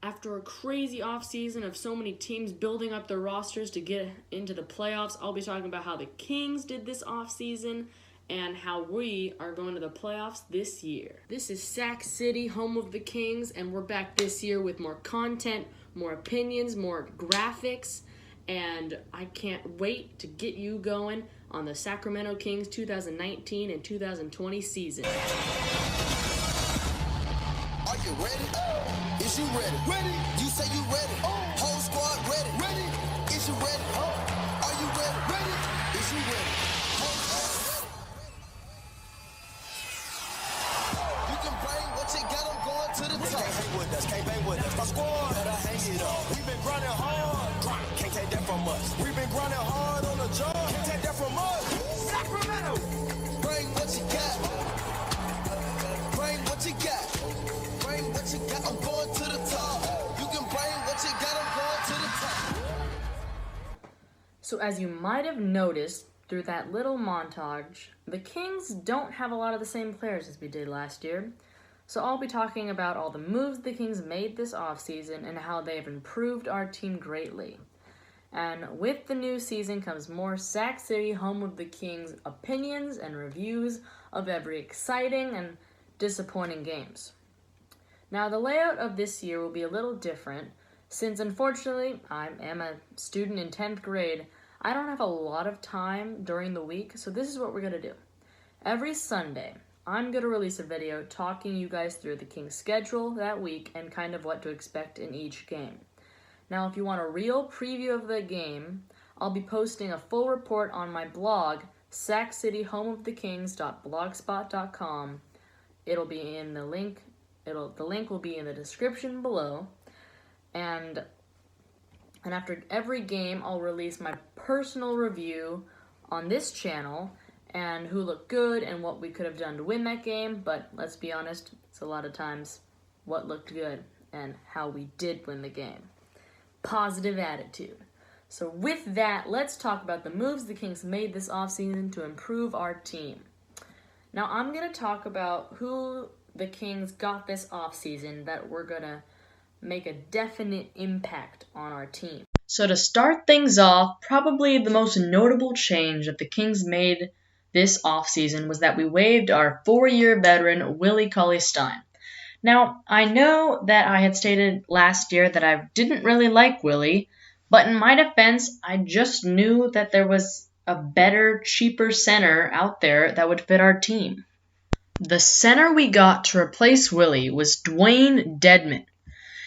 After a crazy offseason of so many teams building up their rosters to get into the playoffs, I'll be talking about how the Kings did this offseason and how we are going to the playoffs this year. This is Sac City, home of the Kings, and we're back this year with more content, more opinions, more graphics, and I can't wait to get you going on the Sacramento Kings 2019 and 2020 season. Are you ready? Is you ready? Ready? You say you ready? Whole squad ready? Ready? Is you ready? Are you ready? Ready? Is you ready? Whole squad ready? You can bring what you got. I'm going to the top. Can't hang with us. Can't bang with us. My squad better hang it up. We've been grinding hard. Can't take that from us. We've been grinding hard on the job. Can't take that from us. Sacramento. Bring what you got. Bring what you got. Bring what you got, I'm going to the top. You can bring what you got, I'm going to the top. So as you might have noticed through that little montage, the Kings don't have a lot of the same players as we did last year. So I'll be talking about all the moves the Kings made this offseason and how they have improved our team greatly. And with the new season comes more Sac City, home of the Kings, opinions and reviews of every exciting and disappointing games. Now, the layout of this year will be a little different, since unfortunately I am a student in 10th grade. I don't have a lot of time during the week, so this is what we're going to do. Every Sunday, I'm going to release a video talking you guys through the Kings' schedule that week and kind of what to expect in each game. Now, if you want a real preview of the game, I'll be posting a full report on my blog, saccityhomeofthekings.blogspot.com. It'll be in the link. The link will be in the description below, and after every game, I'll release my personal review on this channel and who looked good and what we could have done to win that game. But let's be honest, it's a lot of times what looked good and how we did win the game. Positive attitude. So with that, let's talk about the moves the Kings made this offseason to improve our team. Now I'm going to talk about who the Kings got this offseason that we're going to make a definite impact on our team. So to start things off, probably the most notable change that the Kings made this offseason was that we waived our 4-year veteran Willie Cauley-Stein. Now, I know that I had stated last year that I didn't really like Willie, but in my defense, I just knew that there was a better, cheaper center out there that would fit our team. The center we got to replace Willie was Dwayne Dedmon.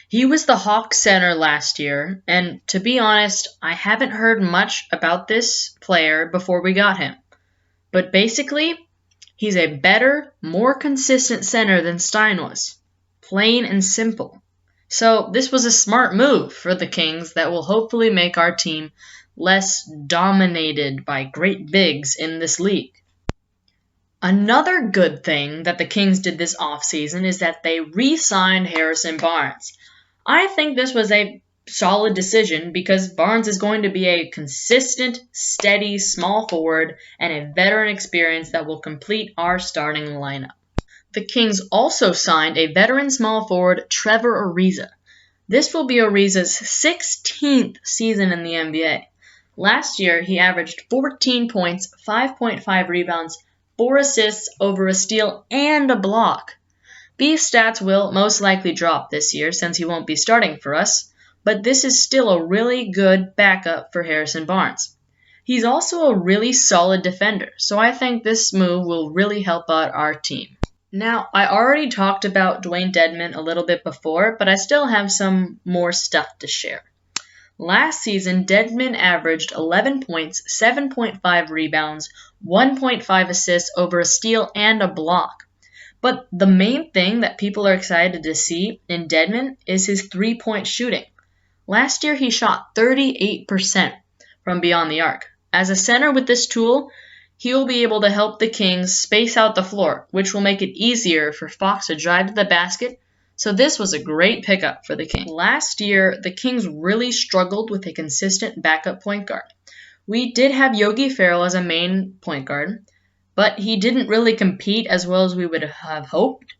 He was the Hawks center last year, and to be honest, I haven't heard much about this player before we got him. But basically, he's a better, more consistent center than Stein was. Plain and simple. So this was a smart move for the Kings that will hopefully make our team less dominated by great bigs in this league. Another good thing that the Kings did this offseason is that they re-signed Harrison Barnes. I think this was a solid decision because Barnes is going to be a consistent, steady, small forward and a veteran experience that will complete our starting lineup. The Kings also signed a veteran small forward, Trevor Ariza. This will be Ariza's 16th season in the NBA. Last year, he averaged 14 points, 5.5 rebounds, 4 assists, over a steal, and a block. These stats will most likely drop this year since he won't be starting for us, but this is still a really good backup for Harrison Barnes. He's also a really solid defender, so I think this move will really help out our team. Now, I already talked about Dwayne Dedmon a little bit before, but I still have some more stuff to share. Last season, Dedmon averaged 11 points, 7.5 rebounds, 1.5 assists, over a steal, and a block. But the main thing that people are excited to see in Dedmon is his three-point shooting. Last year, he shot 38% from beyond the arc. As a center with this tool, he will be able to help the Kings space out the floor, which will make it easier for Fox to drive to the basket. So this was a great pickup for the Kings. Last year, the Kings really struggled with a consistent backup point guard. We did have Yogi Ferrell as a main point guard, but he didn't really compete as well as we would have hoped.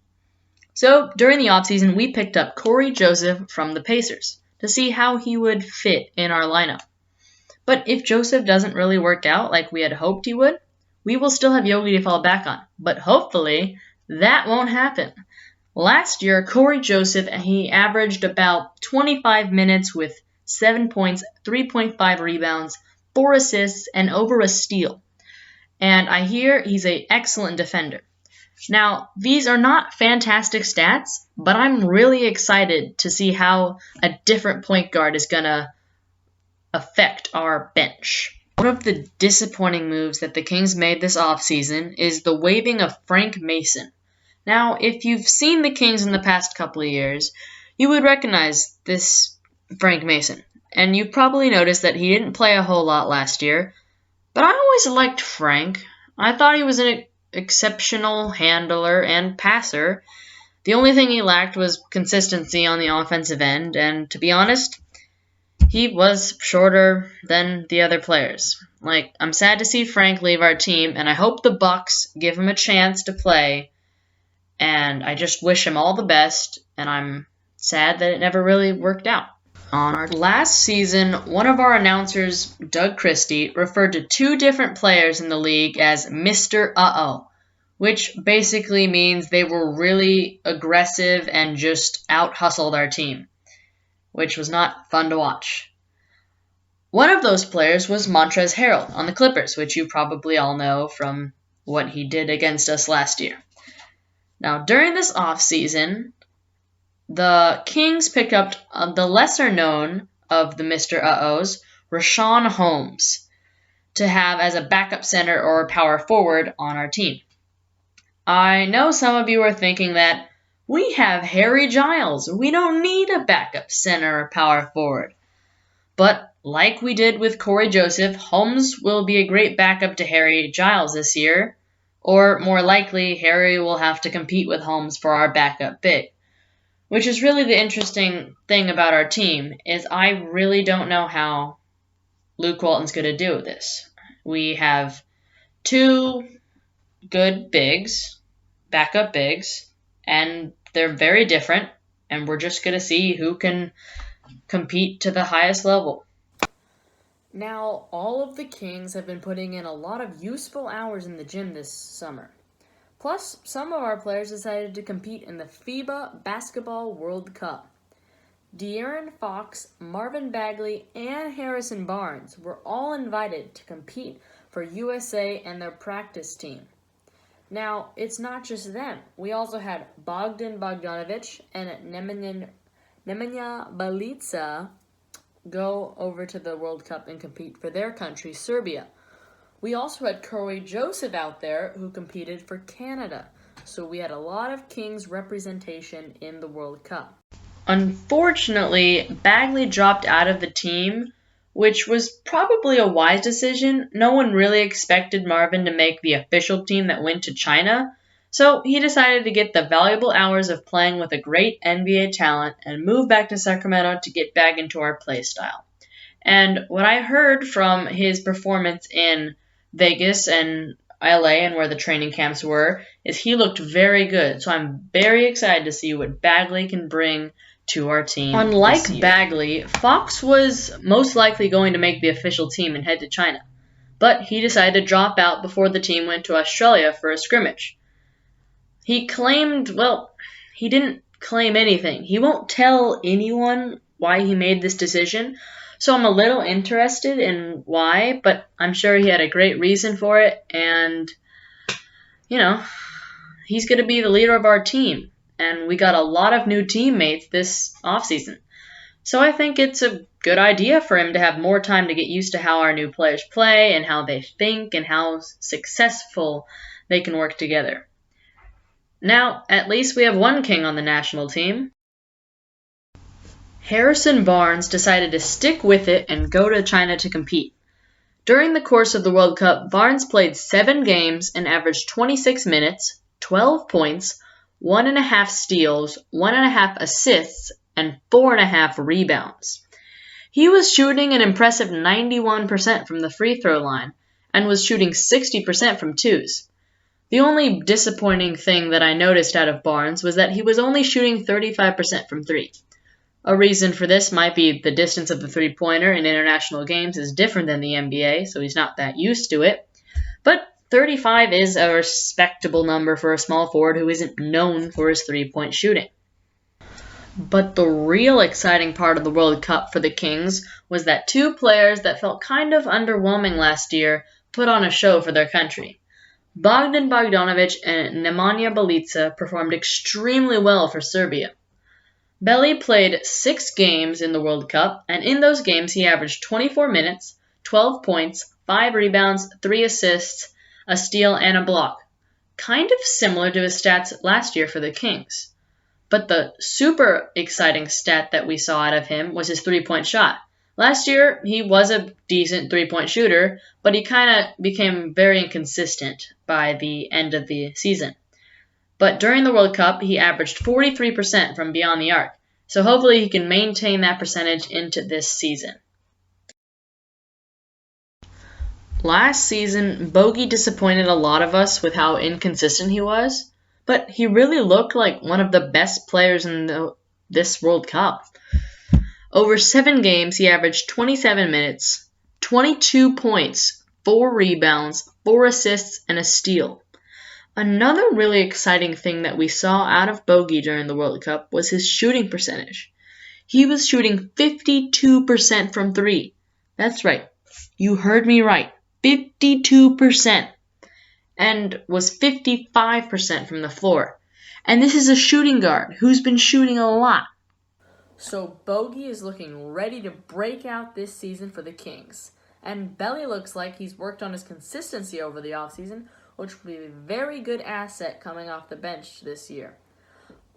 So during the offseason, we picked up Corey Joseph from the Pacers to see how he would fit in our lineup. But if Joseph doesn't really work out like we had hoped he would, we will still have Yogi to fall back on. But hopefully, that won't happen. Last year, Corey Joseph, he averaged about 25 minutes with 7 points, 3.5 rebounds, 4 assists, and over a steal. And I hear he's an excellent defender. Now, these are not fantastic stats, but I'm really excited to see how a different point guard is going to affect our bench. One of the disappointing moves that the Kings made this offseason is the waiving of Frank Mason. Now, if you've seen the Kings in the past couple of years, you would recognize this Frank Mason. And you've probably noticed that he didn't play a whole lot last year. But I always liked Frank. I thought he was an exceptional handler and passer. The only thing he lacked was consistency on the offensive end, and to be honest, he was shorter than the other players. I'm sad to see Frank leave our team, and I hope the Bucks give him a chance to play, and I just wish him all the best, and I'm sad that it never really worked out. On our last season, one of our announcers, Doug Christie, referred to 2 different players in the league as Mr. Uh-oh, which basically means they were really aggressive and just out-hustled our team, which was not fun to watch. One of those players was Montrezl Harrell on the Clippers, which you probably all know from what he did against us last year. Now, during this offseason, the Kings picked up the lesser-known of the Mr. Uh-ohs, Richaun Holmes, to have as a backup center or power forward on our team. I know some of you are thinking that we have Harry Giles. We don't need a backup center or power forward. But like we did with Corey Joseph, Holmes will be a great backup to Harry Giles this year. Or more likely, Harry will have to compete with Holmes for our backup big. Which is really the interesting thing about our team, is I really don't know how Luke Walton's going to do this. We have 2 good bigs, backup bigs, and they're very different, and we're just going to see who can compete to the highest level. Now, all of the Kings have been putting in a lot of useful hours in the gym this summer. Plus, some of our players decided to compete in the FIBA Basketball World Cup. De'Aaron Fox, Marvin Bagley, and Harrison Barnes were all invited to compete for USA and their practice team. Now, it's not just them. We also had Bogdan Bogdanovic and Nemanja Bjelica go over to the World Cup and compete for their country, Serbia. We also had Corey Joseph out there who competed for Canada. So we had a lot of Kings representation in the World Cup. Unfortunately, Bagley dropped out of the team, which was probably a wise decision. No one really expected Marvin to make the official team that went to China. So he decided to get the valuable hours of playing with a great NBA talent and move back to Sacramento to get back into our play style. And what I heard from his performance in Vegas and LA and where the training camps were is he looked very good. So I'm very excited to see what Bagley can bring to our team. Unlike Bagley, Fox was most likely going to make the official team and head to China. But he decided to drop out before the team went to Australia for a scrimmage. He claimed, he didn't claim anything. He won't tell anyone why he made this decision. So I'm a little interested in why, but I'm sure he had a great reason for it. And, he's going to be the leader of our team. And we got a lot of new teammates this offseason. So I think it's a good idea for him to have more time to get used to how our new players play and how they think and how successful they can work together. Now, at least we have one king on the national team. Harrison Barnes decided to stick with it and go to China to compete. During the course of the World Cup, Barnes played 7 games and averaged 26 minutes, 12 points, 1.5 steals, 1.5 assists, and 4.5 rebounds. He was shooting an impressive 91% from the free throw line and was shooting 60% from twos. The only disappointing thing that I noticed out of Barnes was that he was only shooting 35% from 3. A reason for this might be the distance of the three-pointer in international games is different than the NBA, so he's not that used to it. But 35 is a respectable number for a small forward who isn't known for his three-point shooting. But the real exciting part of the World Cup for the Kings was that 2 players that felt kind of underwhelming last year put on a show for their country. Bogdan Bogdanovic and Nemanja Bjelica performed extremely well for Serbia. Belly played 6 games in the World Cup, and in those games he averaged 24 minutes, 12 points, 5 rebounds, 3 assists, a steal, and a block. Kind of similar to his stats last year for the Kings. But the super exciting stat that we saw out of him was his three-point shot. Last year, he was a decent three-point shooter, but he kind of became very inconsistent by the end of the season. But during the World Cup, he averaged 43% from beyond the arc, so hopefully he can maintain that percentage into this season. Last season, Bogey disappointed a lot of us with how inconsistent he was, but he really looked like one of the best players in this World Cup. Over 7 games, he averaged 27 minutes, 22 points, 4 rebounds, 4 assists, and a steal. Another really exciting thing that we saw out of Bogey during the World Cup was his shooting percentage. He was shooting 52% from 3. That's right. You heard me right. 52%. And was 55% from the floor. And this is a shooting guard who's been shooting a lot. So Bogey is looking ready to break out this season for the Kings. And Belly looks like he's worked on his consistency over the offseason, which will be a very good asset coming off the bench this year.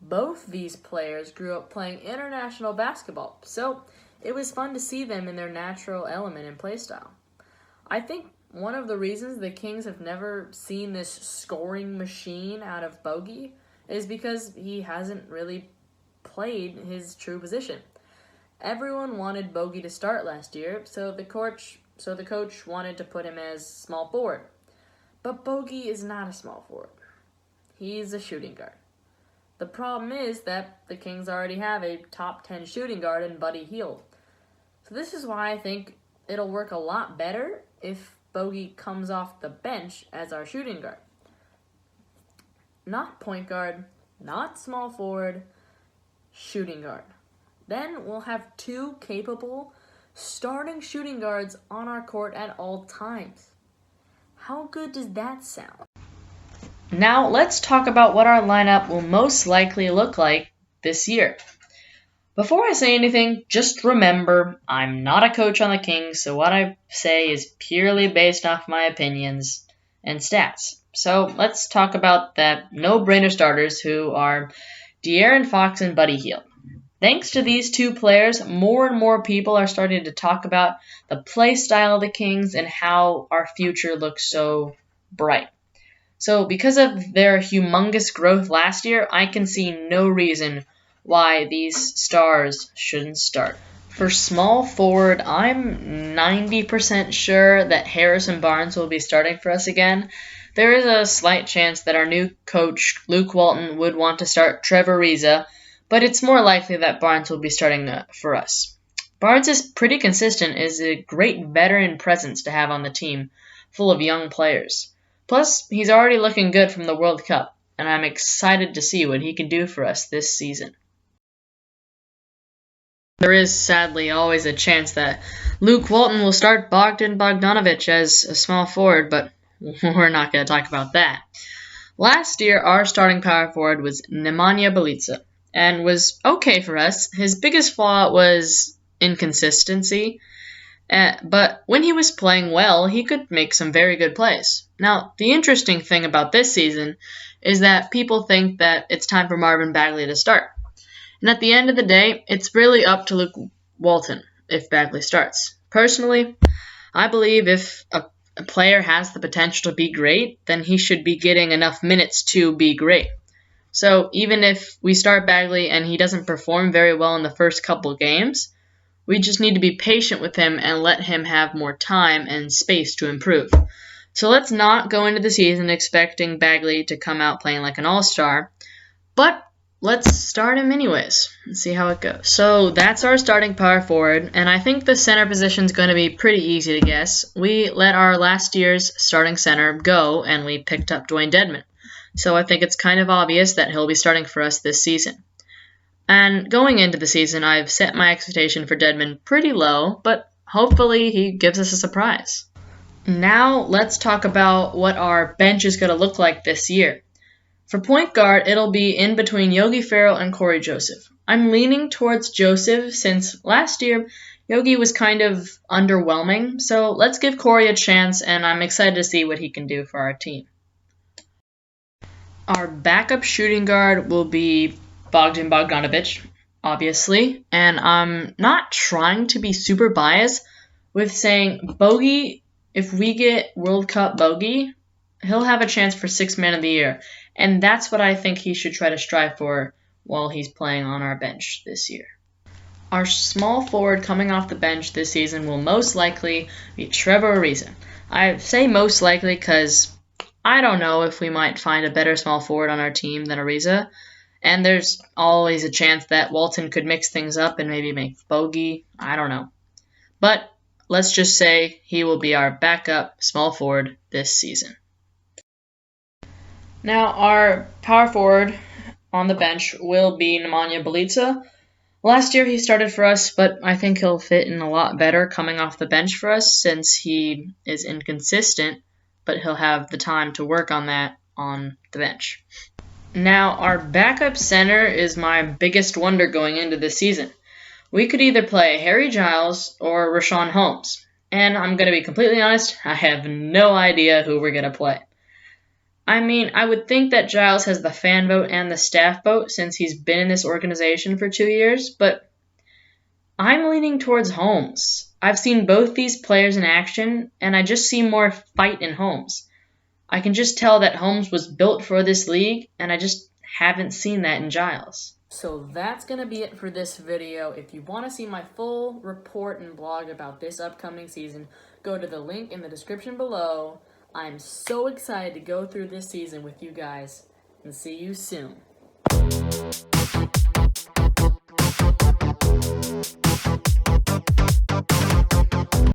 Both these players grew up playing international basketball, so it was fun to see them in their natural element and play style. I think one of the reasons the Kings have never seen this scoring machine out of Bogey is because he hasn't really played his true position. Everyone wanted Bogey to start last year, so the coach wanted to put him as small forward. But Bogey is not a small forward. He's a shooting guard. The problem is that the Kings already have a top 10 shooting guard in Buddy Hield. So this is why I think it'll work a lot better if Bogey comes off the bench as our shooting guard. Not point guard, not small forward, shooting guard. Then we'll have 2 capable starting shooting guards on our court at all times. How good does that sound? Now let's talk about what our lineup will most likely look like this year. Before I say anything, just remember, I'm not a coach on the Kings, so what I say is purely based off my opinions and stats. So let's talk about the no-brainer starters who are De'Aaron Fox and Buddy Hield. Thanks to these 2 players, more and more people are starting to talk about the play style of the Kings and how our future looks so bright. So because of their humongous growth last year, I can see no reason why these stars shouldn't start. For small forward, I'm 90% sure that Harrison Barnes will be starting for us again. There is a slight chance that our new coach, Luke Walton, would want to start Trevor Ariza, but it's more likely that Barnes will be starting for us. Barnes is pretty consistent, is a great veteran presence to have on the team, full of young players. Plus, he's already looking good from the World Cup, and I'm excited to see what he can do for us this season. There is sadly always a chance that Luke Walton will start Bogdan Bogdanovic as a small forward, but we're not going to talk about that. Last year, our starting power forward was Nemanja Bjelica, and was okay for us. His biggest flaw was inconsistency, but when he was playing well, he could make some very good plays. Now, the interesting thing about this season is that people think that it's time for Marvin Bagley to start. And at the end of the day, it's really up to Luke Walton if Bagley starts. Personally, I believe if a player has the potential to be great, then he should be getting enough minutes to be great. So even if we start Bagley and he doesn't perform very well in the first couple games, we just need to be patient with him and let him have more time and space to improve. So let's not go into the season expecting Bagley to come out playing like an all-star, but let's start him anyways and see how it goes. So that's our starting power forward, and I think the center position is going to be pretty easy to guess. We let our last year's starting center go, and we picked up Dwayne Dedmon. So I think it's kind of obvious that he'll be starting for us this season. And going into the season, I've set my expectation for Dedmon pretty low, but hopefully he gives us a surprise. Now let's talk about what our bench is going to look like this year. For point guard, it'll be in between Yogi Ferrell and Corey Joseph. I'm leaning towards Joseph since last year Yogi was kind of underwhelming, so let's give Corey a chance, and I'm excited to see what he can do for our team. Our backup shooting guard will be Bogdan Bogdanovic, obviously, and I'm not trying to be super biased with saying Bogey, if we get World Cup Bogey, he'll have a chance for Sixth Man of the Year, and that's what I think he should try to strive for while he's playing on our bench this year. Our small forward coming off the bench this season will most likely be Trevor Ariza. I say most likely because I don't know if we might find a better small forward on our team than Ariza, and there's always a chance that Walton could mix things up and maybe make Bogey. I don't know. But let's just say he will be our backup small forward this season. Now, our power forward on the bench will be Nemanja Bjelica. Last year he started for us, but I think he'll fit in a lot better coming off the bench for us since he is inconsistent, but he'll have the time to work on that on the bench. Now, our backup center is my biggest wonder going into this season. We could either play Harry Giles or Rashawn Holmes, and I'm going to be completely honest, I have no idea who we're going to play. I mean, I would think that Giles has the fan vote and the staff vote since he's been in this organization for 2 years, but I'm leaning towards Holmes. I've seen both these players in action, and I just see more fight in Holmes. I can just tell that Holmes was built for this league, and I just haven't seen that in Giles. So that's going to be it for this video. If you want to see my full report and blog about this upcoming season, go to the link in the description below. I'm so excited to go through this season with you guys, and see you soon.